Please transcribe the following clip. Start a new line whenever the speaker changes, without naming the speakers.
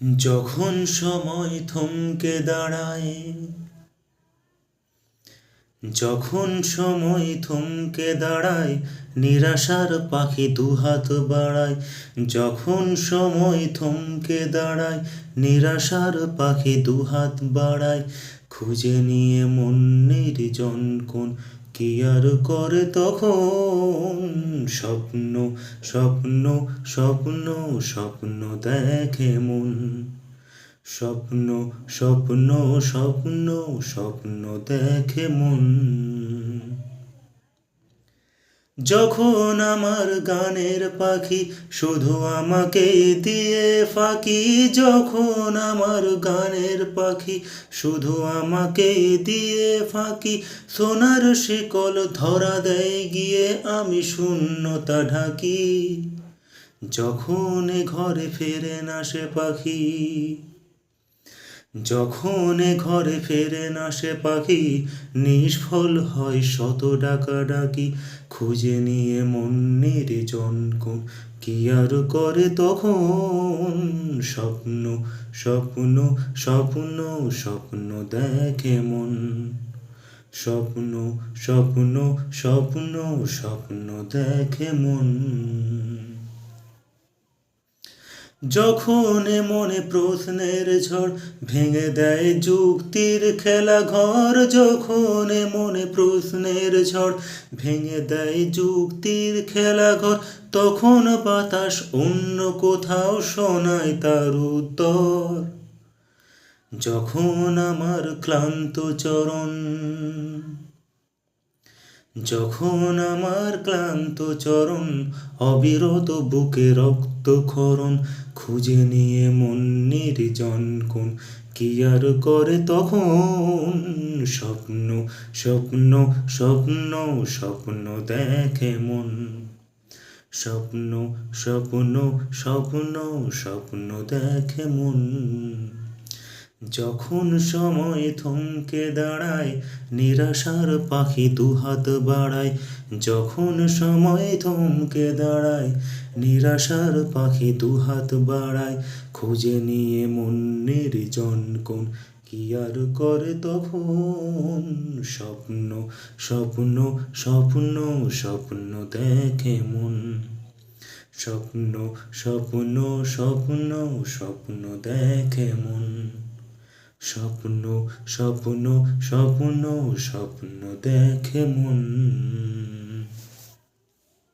যখন সময় থমকে দাঁড়ায়, যখন সময় থমকে দাঁড়ায়, নিরাশার পাখি দুহাত বাড়ায়। যখন সময় থমকে দাঁড়ায়, নিরাশার পাখি দুহাত বাড়ায়। খুঁজে নিয়ে মন নির্জন কোণ, কি আর করে তখন। স্বপ্ন স্বপ্ন স্বপ্ন স্বপ্ন দেখে মন। স্বপ্ন স্বপ্ন স্বপ্ন স্বপ্ন দেখে মন। যখন আমার গানের পাখি শুধু আমাকে দিয়ে ফাঁকি, যখন আমার গানের পাখি শুধু আমাকে দিয়ে ফাঁকি, সোনার শিকল ধরা দেয় গিয়ে আমি শূন্যতা ঢাকি। যখন এ ঘরে ফেরে না সে পাখি, যখন এ ঘরে ফেরে না সে পাখি, নিষ্ফল হয় শত ডাকাডাকি। খুঁজে নিয়ে মন নির্জন কোণ, কি আর করে তখন। স্বপ্ন স্বপ্ন স্বপ্ন স্বপ্ন দেখে মন। স্বপ্ন স্বপ্ন স্বপ্ন স্বপ্ন দেখে মন। যখন মনে প্রশ্নের ঝড় ভেঙে দেয় যুক্তির খেলা ঘর, যখন মনে প্রশ্নের ঝড় ভেঙে দেয় যুক্তির খেলা ঘর, তখন বাতাস অন্য কোথাও শোনায় তার উত্তর। যখন আমার ক্লান্ত চরণ, যখন আমার ক্লান্ত চরণ অবিরত বুকে রক্তক্ষরণ, খুঁজে নিয়ে মন নির্জন কোণ, কি আর করে তখন। স্বপ্ন স্বপ্ন স্বপ্ন স্বপ্ন দেখে মন। স্বপ্ন স্বপ্ন স্বপ্ন স্বপ্ন দেখে মন। যখন সময় থমকে দাঁড়ায়, নিরাশার পাখি দুহাত বাড়ায়। যখন সময় থমকে দাঁড়ায়, নিরাশার পাখি দুহাত বাড়ায়। খুঁজে নিয়ে মন নির্জন কোণ, কি আর করে তখন। স্বপ্ন স্বপ্ন স্বপ্ন স্বপ্ন দেখে মন। স্বপ্ন স্বপ্ন স্বপ্ন স্বপ্ন দেখে মন। স্বপ্ন স্বপ্ন স্বপ্ন স্বপ্ন দেখে মন।